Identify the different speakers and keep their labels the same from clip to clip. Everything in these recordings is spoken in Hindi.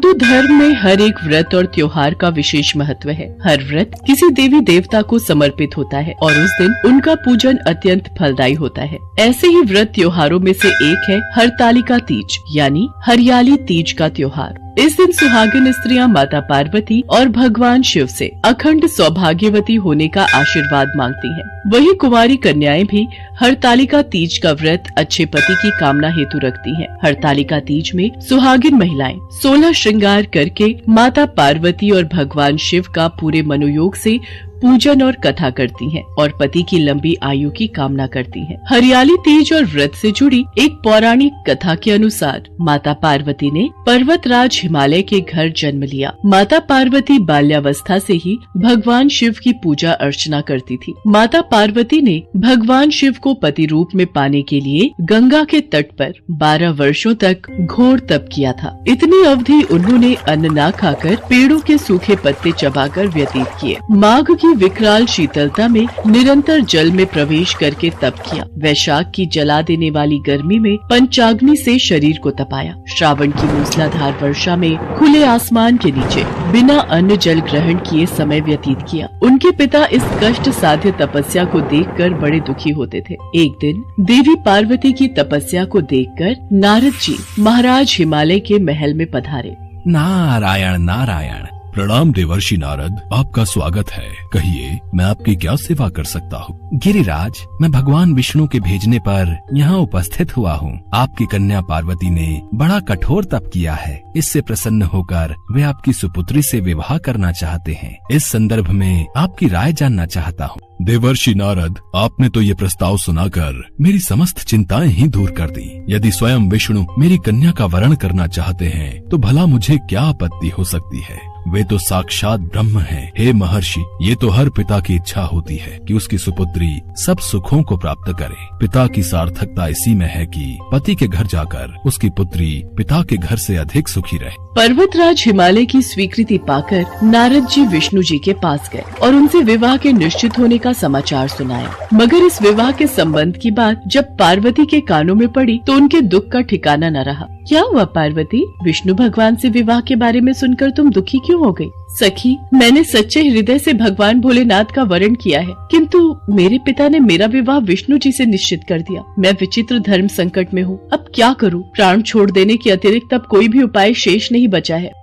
Speaker 1: हिंदू धर्म में हर एक व्रत और त्योहार का विशेष महत्व है। हर व्रत किसी देवी देवता को समर्पित होता है और उस दिन उनका पूजन अत्यंत फलदायी होता है। ऐसे ही व्रत त्योहारों में से एक है हरतालिका तीज यानी हरियाली तीज का त्योहार। इस दिन सुहागिन स्त्रियां माता पार्वती और भगवान शिव से अखंड सौभाग्यवती होने का आशीर्वाद मांगती हैं। वहीं कुंवारी कन्याएं भी हरतालिका तीज का व्रत अच्छे पति की कामना हेतु रखती हैं। हरतालिका तीज में सुहागिन महिलाएं 16 श्रृंगार करके माता पार्वती और भगवान शिव का पूरे मनोयोग से पूजन और कथा करती हैं और पति की लंबी आयु की कामना करती हैं। हरियाली तीज और व्रत से जुड़ी एक पौराणिक कथा के अनुसार माता पार्वती ने पर्वतराज हिमालय के घर जन्म लिया। माता पार्वती बाल्यावस्था से ही भगवान शिव की पूजा अर्चना करती थी। माता पार्वती ने भगवान शिव को पति रूप में पाने के लिए गंगा के तट पर 12 वर्षों तक घोर तप किया था। इतनी अवधि उन्होंने अन्न न खाकर पेड़ों के सूखे पत्ते चबाकर व्यतीत किए। माघ की विकराल शीतलता में निरंतर जल में प्रवेश करके तप किया। वैशाख की जला देने वाली गर्मी में पंचाग्नि से शरीर को तपाया। श्रावण की मूसलाधार वर्षा में खुले आसमान के नीचे बिना अन्न जल ग्रहण किए समय व्यतीत किया। उनके पिता इस कष्ट साध्य तपस्या को देखकर बड़े दुखी होते थे। एक दिन देवी पार्वती की तपस्या को देखकर नारद जी महाराज हिमालय के महल में पधारे।
Speaker 2: नारायण नारायण। प्रणाम देवर्षि नारद, आपका स्वागत है। कहिए, मैं आपकी क्या सेवा कर सकता हूँ? गिरिराज, मैं भगवान विष्णु के भेजने पर यहाँ उपस्थित हुआ हूँ। आपकी कन्या पार्वती ने बड़ा कठोर तप किया है। इससे प्रसन्न होकर वे आपकी सुपुत्री से विवाह करना चाहते हैं। इस संदर्भ में आपकी राय जानना चाहता हूँ। देवर्षि नारद, आपने तो ये प्रस्ताव सुनाकर मेरी समस्त चिंताएं ही दूर कर दी। यदि स्वयं विष्णु मेरी कन्या का वरण करना चाहते हैं तो भला मुझे क्या आपत्ति हो सकती है? वे तो साक्षात ब्रह्म हैं। हे महर्षि, ये तो हर पिता की इच्छा होती है कि उसकी सुपुत्री सब सुखों को प्राप्त करे। पिता की सार्थकता इसी में है कि पति के घर जाकर उसकी पुत्री पिता के घर से अधिक सुखी रहे।
Speaker 1: पर्वतराज हिमालय की स्वीकृति पाकर नारद जी विष्णु जी के पास गए और उनसे विवाह के निश्चित होने का समाचार सुनाया। मगर इस विवाह के संबंध की बात जब पार्वती के कानों में पड़ी तो उनके दुख का ठिकाना न रहा। क्या हुआ पार्वती? विष्णु भगवान से विवाह के बारे में सुनकर तुम दुखी क्यों हो गई? सखी, मैंने सच्चे हृदय से भगवान भोलेनाथ का वरण किया है, किंतु मेरे पिता ने मेरा विवाह विष्णु जी से निश्चित कर दिया। मैं विचित्र धर्म संकट में हूँ। अब क्या करूँ? प्राण छोड़ देने के अतिरिक्त अब कोई भी उपाय शेष नहीं बचा है।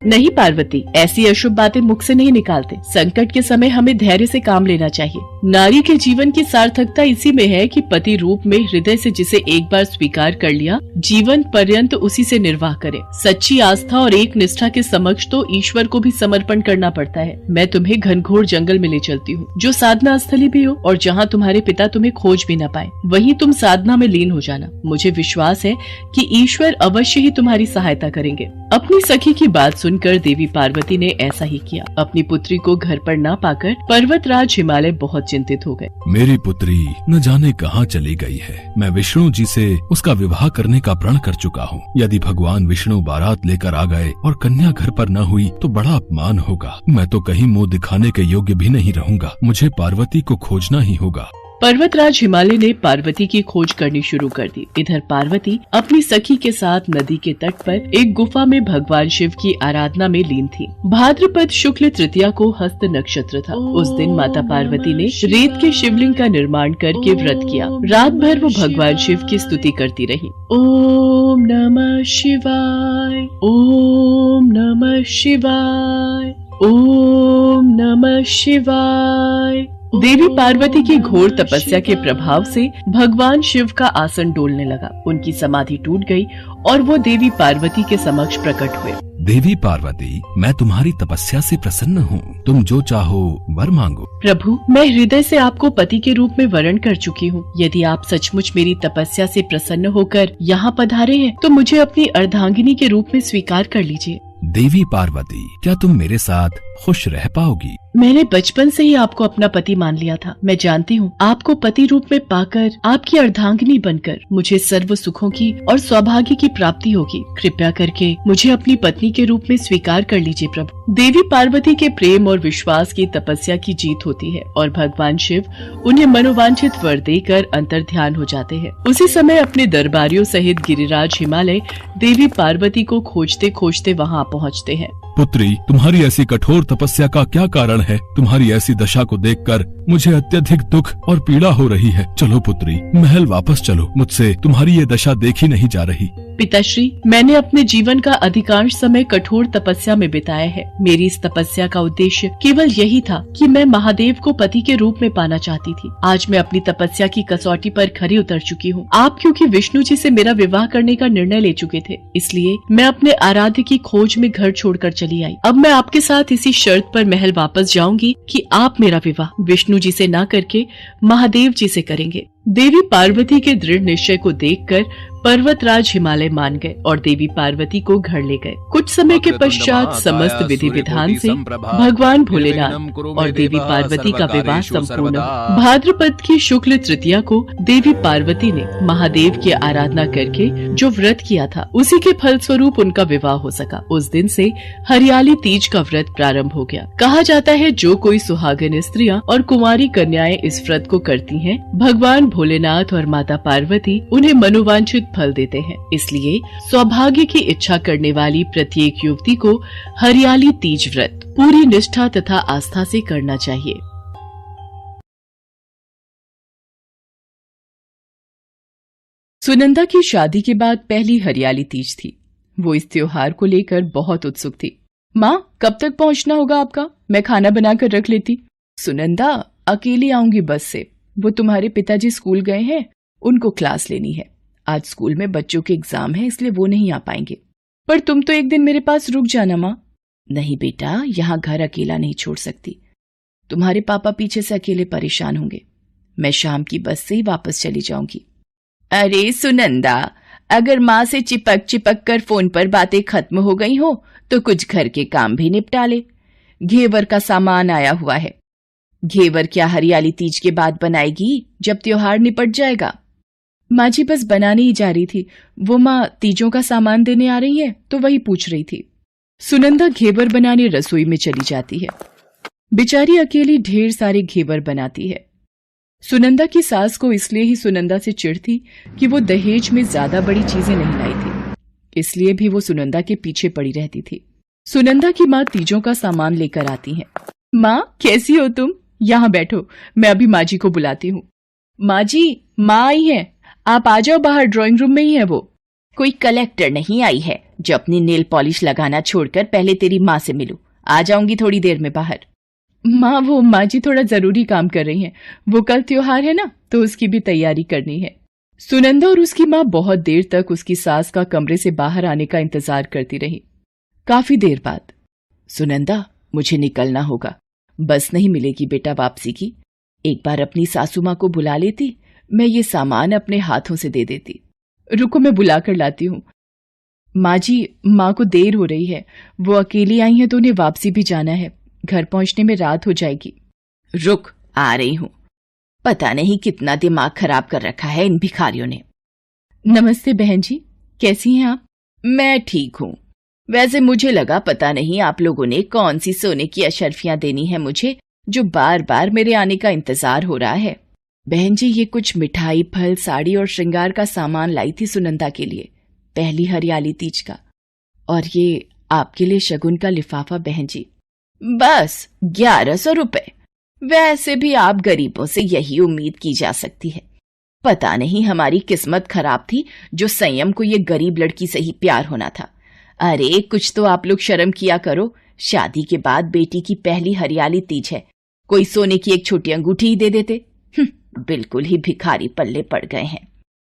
Speaker 1: नहीं पार्वती, ऐसी अशुभ बातें मुख से नहीं निकालते। संकट के समय हमें धैर्य से काम लेना चाहिए। नारी के जीवन की सार्थकता इसी में है कि पति रूप में हृदय से जिसे एक बार स्वीकार कर लिया, जीवन पर्यंत उसी से निर्वाह करे। सच्ची आस्था और एक निष्ठा के समक्ष तो ईश्वर को भी समर्पण करना पड़ता है। मैं तुम्हें घनघोर जंगल में ले चलती हूँ, जो साधना स्थली भी हो, और जहाँ तुम्हारे पिता तुम्हें खोज भी न पाए, वहीं तुम साधना में लीन हो जाना। मुझे विश्वास है कि ईश्वर अवश्य ही तुम्हारी सहायता करेंगे। अपनी सखी की बात सुनकर देवी पार्वती ने ऐसा ही किया। अपनी पुत्री को घर पर न पाकर पर्वतराज हिमालय बहुत चिंतित हो गए।
Speaker 2: मेरी पुत्री न जाने कहाँ चली गई है। मैं विष्णु जी से उसका विवाह करने का प्रण कर चुका हूँ। यदि भगवान विष्णु बारात लेकर आ गए और कन्या घर पर न हुई तो बड़ा अपमान होगा। मैं तो कहीं मुँह दिखाने के योग्य भी नहीं रहूंगा। मुझे पार्वती को खोजना ही होगा।
Speaker 1: पर्वतराज हिमालय ने पार्वती की खोज करनी शुरू कर दी। इधर पार्वती अपनी सखी के साथ नदी के तट पर एक गुफा में भगवान शिव की आराधना में लीन थी। भाद्रपद शुक्ल तृतीया को हस्त नक्षत्र था। उस दिन माता पार्वती ने रेत के शिवलिंग का निर्माण करके व्रत किया। रात भर वो भगवान शिव की स्तुति करती रही। ओम नमः शिवाय, ओम नमः शिवाय, ओम नमः शिवाय। देवी पार्वती की घोर तपस्या के प्रभाव से भगवान शिव का आसन डोलने लगा। उनकी समाधि टूट गई और वो देवी पार्वती के समक्ष प्रकट हुए।
Speaker 2: देवी पार्वती, मैं तुम्हारी तपस्या से प्रसन्न हूँ। तुम जो चाहो वर मांगो।
Speaker 1: प्रभु, मैं हृदय से आपको पति के रूप में वरण कर चुकी हूँ। यदि आप सचमुच मेरी तपस्या से प्रसन्न होकर यहाँ पधारे हैं तो मुझे अपनी अर्धांगिनी के रूप में स्वीकार कर लीजिए।
Speaker 2: देवी पार्वती, क्या तुम मेरे साथ खुश रह पाओगी?
Speaker 1: मैंने बचपन से ही आपको अपना पति मान लिया था। मैं जानती हूँ आपको पति रूप में पाकर, आपकी अर्धांगिनी बनकर मुझे सर्व सुखों की और सौभाग्य की प्राप्ति होगी। कृपया करके मुझे अपनी पत्नी के रूप में स्वीकार कर लीजिए प्रभु। देवी पार्वती के प्रेम और विश्वास की तपस्या की जीत होती है और भगवान शिव उन्हें मनोवांछित वर देकर अंतर्ध्यान हो जाते हैं। उसी समय अपने दरबारियों सहित गिरिराज हिमालय देवी पार्वती को खोजते खोजते वहाँ पहुँचते हैं।
Speaker 2: पुत्री, तुम्हारी ऐसी कठोर तपस्या का क्या कारण है? तुम्हारी ऐसी दशा को देखकर मुझे अत्यधिक दुख और पीड़ा हो रही है। चलो पुत्री, महल वापस चलो। मुझसे तुम्हारी ये दशा देखी नहीं जा रही।
Speaker 1: पिताश्री, मैंने अपने जीवन का अधिकांश समय कठोर तपस्या में बिताया है। मेरी इस तपस्या का उद्देश्य केवल यही था कि मैं महादेव को पति के रूप में पाना चाहती थी। आज मैं अपनी तपस्या की कसौटी पर खरी उतर चुकी हूँ। आप क्योंकि विष्णु जी से मेरा विवाह करने का निर्णय ले चुके थे, इसलिए मैं अपने आराध्य की खोज में घर छोड़कर चली आई। अब मैं आपके साथ इसी शर्त पर महल वापस जाऊंगी कि आप मेरा विवाह विष्णु जी से न करके महादेव जी से करेंगे। देवी पार्वती के दृढ़ निश्चय को देखकर पर्वतराज हिमालय मान गए और देवी पार्वती को घर ले गए। कुछ समय के पश्चात समस्त विधि विधान से भगवान भोलेनाथ और देवी पार्वती का विवाह संपूर्ण हुआ। भाद्रपद की शुक्ल तृतीया को देवी पार्वती ने महादेव की आराधना करके जो व्रत किया था, उसी के फल स्वरूप उनका विवाह हो सका। उस दिन से हरियाली तीज का व्रत प्रारंभ हो गया। कहा जाता है जो कोई सुहागन स्त्रियां और कुंवारी कन्याएं इस व्रत को करती हैं, भगवान भोलेनाथ और माता पार्वती उन्हें मनोवांछित फल देते हैं। इसलिए सौभाग्य की इच्छा करने वाली प्रत्येक युवती को हरियाली तीज व्रत पूरी निष्ठा तथा आस्था से करना चाहिए। सुनंदा की शादी के बाद पहली हरियाली तीज थी। वो इस त्योहार को लेकर बहुत उत्सुक थी। माँ, कब तक पहुँचना होगा आपका? मैं खाना बनाकर रख लेती। सुनंदा, अकेली आऊंगी बस से। वो तुम्हारे पिताजी स्कूल गए हैं, उनको क्लास लेनी है। आज स्कूल में बच्चों के एग्जाम है, इसलिए वो नहीं आ पाएंगे। पर तुम तो एक दिन मेरे पास रुक जाना माँ। नहीं बेटा, यहाँ घर अकेला नहीं छोड़ सकती। तुम्हारे पापा पीछे से अकेले परेशान होंगे। मैं शाम की बस से ही वापस चली जाऊंगी। अरे सुनंदा, अगर माँ से चिपक चिपक कर फोन पर बातें खत्म हो गई हो तो कुछ घर के काम भी निपटा ले। घेवर का सामान आया हुआ है। घेवर क्या हरियाली तीज के बाद बनाएगी, जब त्योहार निपट जाएगा? माँ जी बस बनाने ही जा रही थी। वो माँ तीजों का सामान देने आ रही है तो वही पूछ रही थी। सुनंदा घेवर बनाने रसोई में चली जाती है। बेचारी अकेली ढेर सारे घेवर बनाती है। सुनंदा की सास को इसलिए ही सुनंदा से चिढ़ थी कि वो दहेज में ज्यादा बड़ी चीजें नहीं लाई थी, इसलिए भी वो सुनंदा के पीछे पड़ी रहती थी। सुनंदा की माँ तीजों का सामान लेकर आती है। माँ, कैसी हो तुम? यहाँ बैठो, मैं अभी माँ जी को बुलाती हूँ। माँ जी, माँ आई है, आप आ जाओ बाहर, ड्राइंग रूम में ही है वो। कोई कलेक्टर नहीं आई है जो अपनी नेल पॉलिश लगाना छोड़कर पहले तेरी माँ से मिलूं। आ जाऊंगी थोड़ी देर में बाहर। माँ, वो माँ जी थोड़ा जरूरी काम कर रही हैं। वो कल त्योहार है ना, तो उसकी भी तैयारी करनी है। सुनंदा और उसकी माँ बहुत देर तक उसकी सास का कमरे से बाहर आने का इंतजार करती रही। काफी देर बाद, सुनंदा, मुझे निकलना होगा, बस नहीं मिलेगी बेटा वापसी की। एक बार अपनी सासू माँ को बुला लेती, मैं ये सामान अपने हाथों से दे देती। रुको, मैं बुला कर लाती हूँ। माँ जी, माँ को देर हो रही है, वो अकेली आई हैं तो उन्हें वापसी भी जाना है। घर पहुंचने में रात हो जाएगी। रुक, आ रही हूँ। पता नहीं कितना दिमाग खराब कर रखा है इन भिखारियों ने। नमस्ते बहन जी, कैसी हैं आप? मैं ठीक हूँ। वैसे मुझे लगा पता नहीं आप लोगों ने कौन सी सोने की अशर्फियां देनी है मुझे, जो बार बार मेरे आने का इंतजार हो रहा है। बहन जी, ये कुछ मिठाई, फल, साड़ी और श्रृंगार का सामान लाई थी सुनंदा के लिए, पहली हरियाली तीज का। और ये आपके लिए शगुन का लिफाफा बहन जी। बस 1100 रुपए? वैसे भी आप गरीबों से यही उम्मीद की जा सकती है। पता नहीं हमारी किस्मत खराब थी जो संयम को ये गरीब लड़की से ही प्यार होना था। अरे कुछ तो आप लोग शर्म किया करो। शादी के बाद बेटी की पहली हरियाली तीज है, कोई सोने की एक छोटी अंगूठी ही दे देते। बिल्कुल ही भिखारी पल्ले पड़ गए हैं।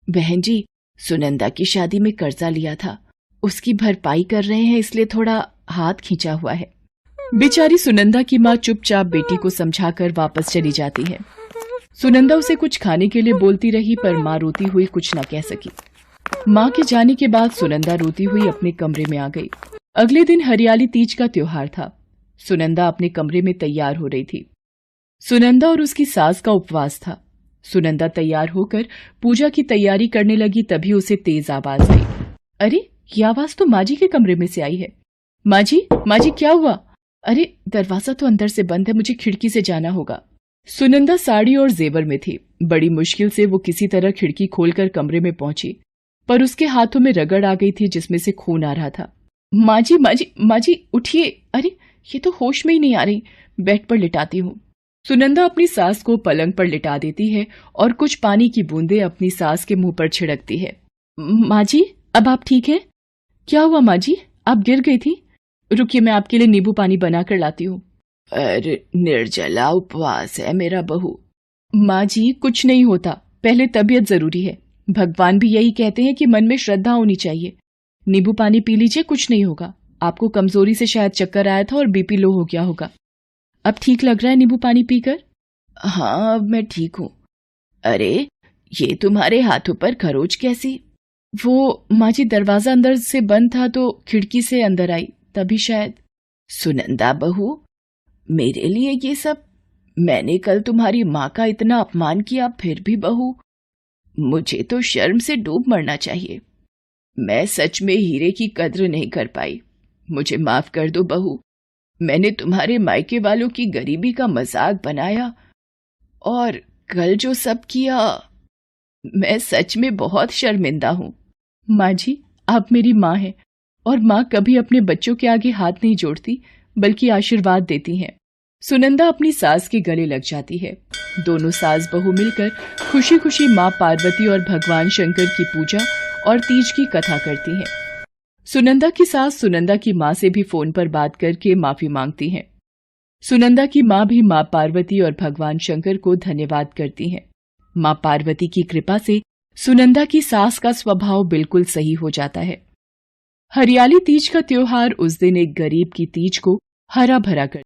Speaker 1: बहन जी, सुनंदा की शादी में कर्जा लिया था, उसकी भरपाई कर रहे हैं, इसलिए थोड़ा हाथ खींचा हुआ है। बेचारी सुनंदा की माँ चुपचाप बेटी को समझाकर वापस चली जाती है। सुनंदा उसे कुछ खाने के लिए बोलती रही, पर माँ रोती हुई कुछ न कह सकी। माँ के जाने के बाद सुनंदा रोती हुई अपने कमरे में आ गई। अगले दिन हरियाली तीज का त्योहार था। सुनंदा अपने कमरे में तैयार हो रही थी। सुनंदा और उसकी सास का उपवास था। सुनंदा तैयार होकर पूजा की तैयारी करने लगी, तभी उसे तेज आवाज आई। अरे, ये आवाज तो माँ जी के कमरे में से आई है। माँ जी, क्या हुआ? अरे, दरवाजा तो अंदर से बंद है, मुझे खिड़की से जाना होगा। सुनंदा साड़ी और जेवर में थी। बड़ी मुश्किल से वो किसी तरह खिड़की खोलकर कमरे में पहुंची, पर उसके हाथों में रगड़ आ गई थी जिसमें से खून आ रहा था। माँ जी, उठिए। अरे, ये तो होश में ही नहीं आ रही। बेड पर लिटाती हूँ। सुनंदा अपनी सास को पलंग पर लिटा देती है और कुछ पानी की बूंदें अपनी सास के मुंह पर छिड़कती है। माँ जी, अब आप ठीक है? क्या हुआ माँ जी, आप गिर गई थी? रुकिए, मैं आपके लिए नींबू पानी बना कर लाती हूँ। अरे, निर्जला उपवास है मेरा बहू। माँ जी, कुछ नहीं होता, पहले तबीयत जरूरी है। भगवान भी यही कहते हैं कि मन में श्रद्धा होनी चाहिए। नींबू पानी पी लीजिए, कुछ नहीं होगा। आपको कमजोरी से शायद चक्कर आया था और बीपी लो हो गया होगा। अब ठीक लग रहा है नींबू पानी पीकर? हाँ, अब मैं ठीक हूँ। अरे, ये तुम्हारे हाथों पर खरोच कैसी? वो माँ जी, दरवाजा अंदर से बंद था तो खिड़की से अंदर आई, तभी शायद। सुनंदा बहू, मेरे लिए ये सब? मैंने कल तुम्हारी माँ का इतना अपमान किया, फिर भी बहू, मुझे तो शर्म से डूब मरना चाहिए। मैं सच में हीरे की कद्र नहीं कर पाई। मुझे माफ कर दो बहू। मैंने तुम्हारे मायके वालों की गरीबी का मजाक बनाया, और कल जो सब किया, मैं सच में बहुत शर्मिंदा हूँ। माँ जी, आप मेरी माँ हैं, और माँ कभी अपने बच्चों के आगे हाथ नहीं जोड़ती, बल्कि आशीर्वाद देती हैं। सुनंदा अपनी सास के गले लग जाती है। दोनों सास बहू मिलकर खुशी खुशी माँ पार्वती और भगवान शंकर की पूजा और तीज की कथा करती हैं। सुनंदा की सास सुनंदा की माँ से भी फोन पर बात करके माफी मांगती हैं। सुनंदा की माँ भी माँ पार्वती और भगवान शंकर को धन्यवाद करती हैं। माँ पार्वती की कृपा से सुनंदा की सास का स्वभाव बिल्कुल सही हो जाता है। हरियाली तीज का त्योहार उस दिन एक गरीब की तीज को हरा भरा कर